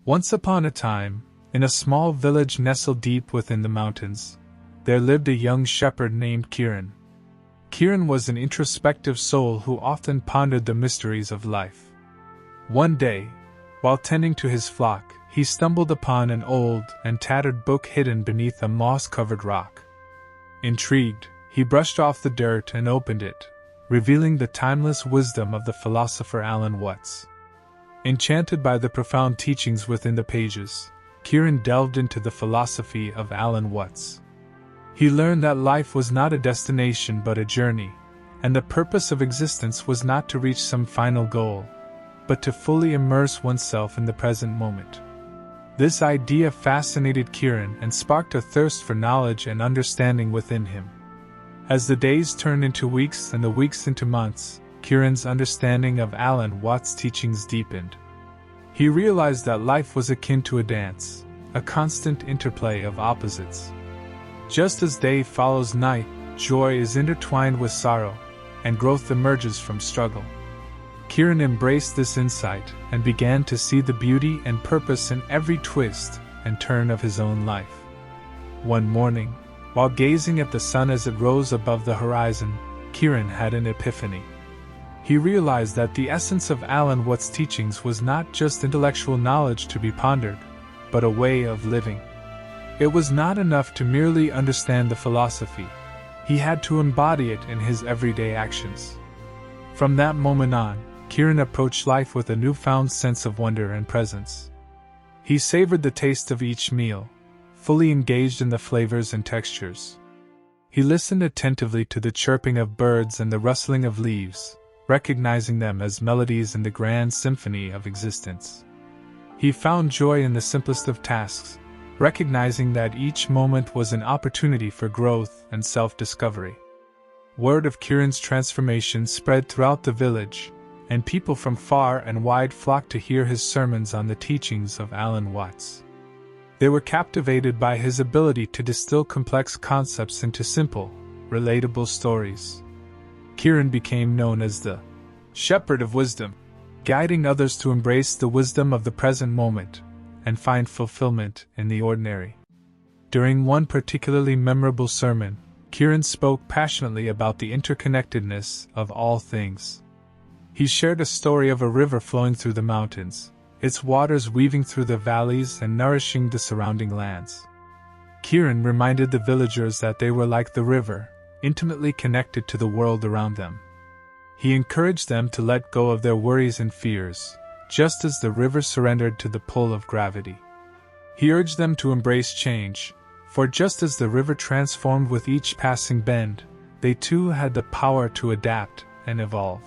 Once upon a time, in a small village nestled deep within the mountains, there lived a young shepherd named Kiran. Kiran was an introspective soul who often pondered the mysteries of life. One day, while tending to his flock, he stumbled upon an old and tattered book hidden beneath a moss-covered rock. Intrigued, he brushed off the dirt and opened it, revealing the timeless wisdom of the philosopher Alan Watts. Enchanted by the profound teachings within the pages, Kiran delved into the philosophy of Alan Watts. He learned that life was not a destination but a journey, and the purpose of existence was not to reach some final goal, but to fully immerse oneself in the present moment. This idea fascinated Kiran and sparked a thirst for knowledge and understanding within him. As the days turned into weeks and the weeks into months, Kiran's understanding of Alan Watts' teachings deepened. He realized that life was akin to a dance, a constant interplay of opposites. Just as day follows night, joy is intertwined with sorrow, and growth emerges from struggle. Kiran embraced this insight and began to see the beauty and purpose in every twist and turn of his own life. One morning, while gazing at the sun as it rose above the horizon, Kiran had an epiphany. He realized that the essence of Alan Watts' teachings was not just intellectual knowledge to be pondered, but a way of living. It was not enough to merely understand the philosophy. He had to embody it in his everyday actions. From that moment on, Kiran approached life with a newfound sense of wonder and presence. He savored the taste of each meal, fully engaged in the flavors and textures. He listened attentively to the chirping of birds and the rustling of leaves, recognizing them as melodies in the grand symphony of existence. He found joy in the simplest of tasks, recognizing that each moment was an opportunity for growth and self-discovery. Word of Kiran's transformation spread throughout the village, and people from far and wide flocked to hear his sermons on the teachings of Alan Watts. They were captivated by his ability to distill complex concepts into simple, relatable stories. Kiran became known as the shepherd of wisdom, guiding others to embrace the wisdom of the present moment and find fulfillment in the ordinary. During one particularly memorable sermon, Kiran spoke passionately about the interconnectedness of all things. He shared a story of a river flowing through the mountains, its waters weaving through the valleys and nourishing the surrounding lands. Kiran reminded the villagers that they were like the river, intimately connected to the world around them. He encouraged them to let go of their worries and fears, just as the river surrendered to the pull of gravity. He urged them to embrace change, for just as the river transformed with each passing bend, they too had the power to adapt and evolve.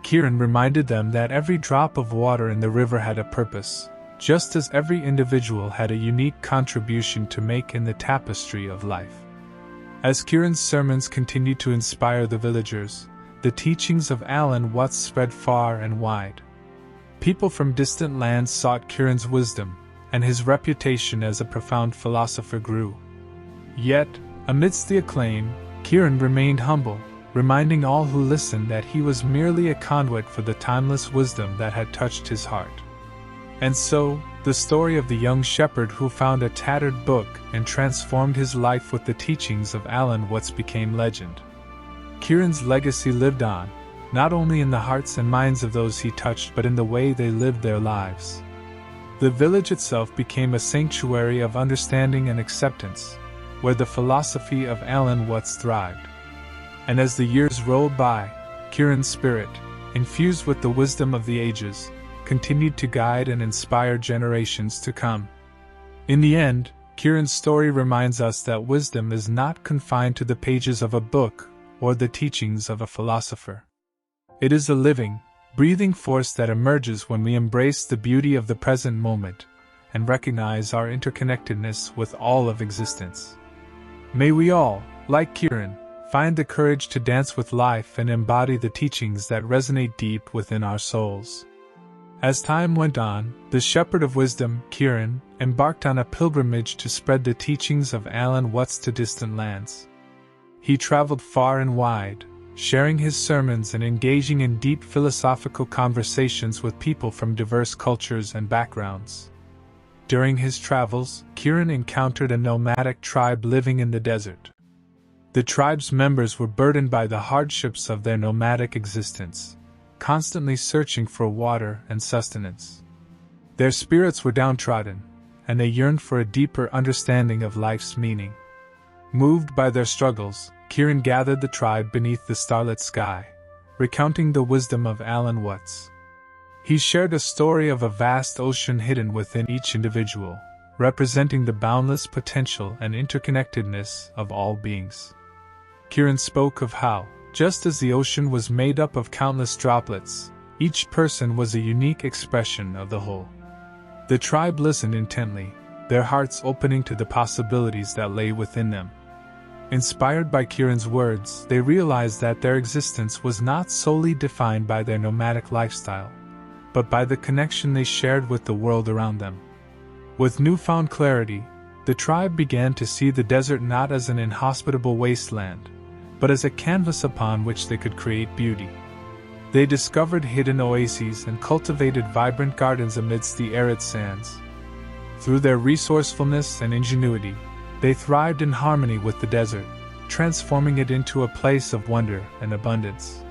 Kiran reminded them that every drop of water in the river had a purpose, just as every individual had a unique contribution to make in the tapestry of life. As Kiran's sermons continued to inspire the villagers, the teachings of Alan Watts spread far and wide. People from distant lands sought Kiran's wisdom, and his reputation as a profound philosopher grew. Yet, amidst the acclaim, Kiran remained humble, reminding all who listened that he was merely a conduit for the timeless wisdom that had touched his heart. And so, the story of the young shepherd who found a tattered book and transformed his life with the teachings of Alan Watts became legend. Kiran's legacy lived on, not only in the hearts and minds of those he touched but in the way they lived their lives. The village itself became a sanctuary of understanding and acceptance, where the philosophy of Alan Watts thrived. And as the years rolled by, Kiran's spirit, infused with the wisdom of the ages, continued to guide and inspire generations to come. In the end, Kiran's story reminds us that wisdom is not confined to the pages of a book or the teachings of a philosopher. It is a living, breathing force that emerges when we embrace the beauty of the present moment and recognize our interconnectedness with all of existence. May we all, like Kiran, find the courage to dance with life and embody the teachings that resonate deep within our souls. As time went on, the shepherd of wisdom, Kiran, embarked on a pilgrimage to spread the teachings of Alan Watts to distant lands. He traveled far and wide, sharing his sermons and engaging in deep philosophical conversations with people from diverse cultures and backgrounds. During his travels, Kiran encountered a nomadic tribe living in the desert. The tribe's members were burdened by the hardships of their nomadic existence, constantly searching for water and sustenance. Their spirits were downtrodden, and they yearned for a deeper understanding of life's meaning. Moved by their struggles, Kiran gathered the tribe beneath the starlit sky, recounting the wisdom of Alan Watts. He shared a story of a vast ocean hidden within each individual, representing the boundless potential and interconnectedness of all beings. Kiran spoke of how, just as the ocean was made up of countless droplets, each person was a unique expression of the whole. The tribe listened intently, their hearts opening to the possibilities that lay within them. Inspired by Kiran's words, they realized that their existence was not solely defined by their nomadic lifestyle, but by the connection they shared with the world around them. With newfound clarity, the tribe began to see the desert not as an inhospitable wasteland, but as a canvas upon which they could create beauty. They discovered hidden oases and cultivated vibrant gardens amidst the arid sands. Through their resourcefulness and ingenuity, they thrived in harmony with the desert, transforming it into a place of wonder and abundance.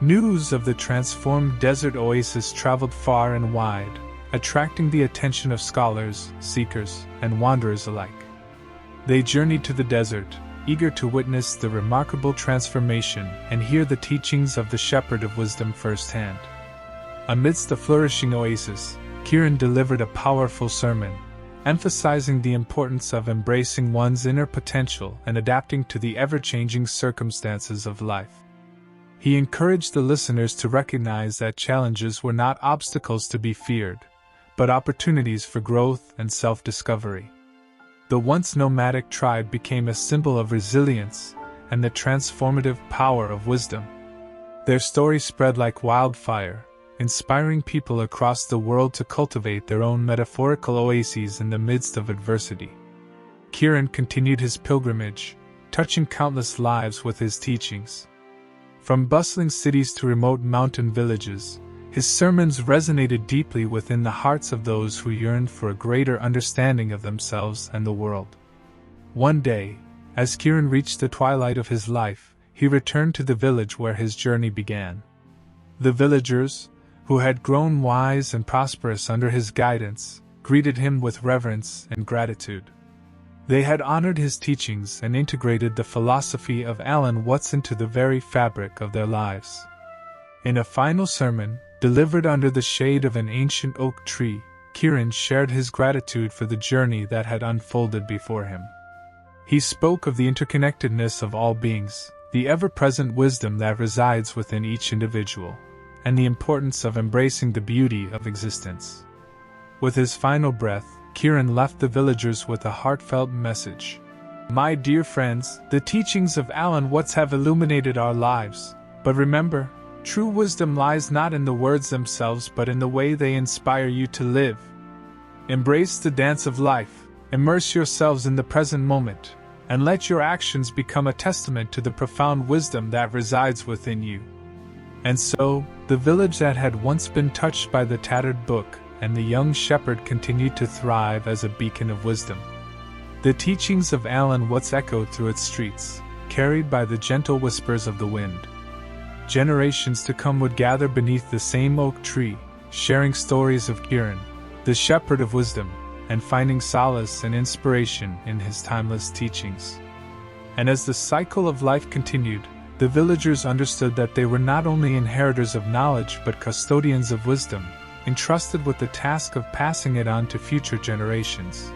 News of the transformed desert oasis traveled far and wide, attracting the attention of scholars, seekers, and wanderers alike. They journeyed to the desert, eager to witness the remarkable transformation and hear the teachings of the shepherd of wisdom firsthand. Amidst the flourishing oasis, Kiran delivered a powerful sermon, emphasizing the importance of embracing one's inner potential and adapting to the ever-changing circumstances of life. He encouraged the listeners to recognize that challenges were not obstacles to be feared, but opportunities for growth and self-discovery. The once nomadic tribe became a symbol of resilience and the transformative power of wisdom. Their story spread like wildfire, inspiring people across the world to cultivate their own metaphorical oases in the midst of adversity. Kiran continued his pilgrimage, touching countless lives with his teachings. From bustling cities to remote mountain villages, his sermons resonated deeply within the hearts of those who yearned for a greater understanding of themselves and the world. One day, as Kiran reached the twilight of his life, he returned to the village where his journey began. The villagers, who had grown wise and prosperous under his guidance, greeted him with reverence and gratitude. They had honored his teachings and integrated the philosophy of Alan Watts into the very fabric of their lives. In a final sermon, delivered under the shade of an ancient oak tree, Kiran shared his gratitude for the journey that had unfolded before him. He spoke of the interconnectedness of all beings, the ever-present wisdom that resides within each individual, and the importance of embracing the beauty of existence. With his final breath, Kiran left the villagers with a heartfelt message. My dear friends, the teachings of Alan Watts have illuminated our lives, but remember, true wisdom lies not in the words themselves but in the way they inspire you to live. Embrace the dance of life, immerse yourselves in the present moment, and let your actions become a testament to the profound wisdom that resides within you. And so, the village that had once been touched by the tattered book and the young shepherd continued to thrive as a beacon of wisdom. The teachings of Alan Watts echoed through its streets, carried by the gentle whispers of the wind. Generations to come would gather beneath the same oak tree, sharing stories of Kiran, the shepherd of wisdom, and finding solace and inspiration in his timeless teachings. And as the cycle of life continued, the villagers understood that they were not only inheritors of knowledge but custodians of wisdom, entrusted with the task of passing it on to future generations.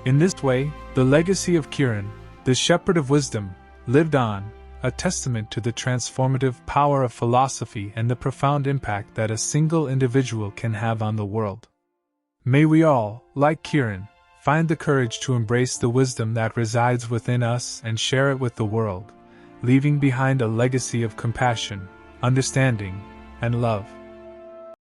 In this way, the legacy of Kiran, the shepherd of wisdom, lived on, a testament to the transformative power of philosophy and the profound impact that a single individual can have on the world. May we all, like Kiran, find the courage to embrace the wisdom that resides within us and share it with the world, leaving behind a legacy of compassion, understanding, and love.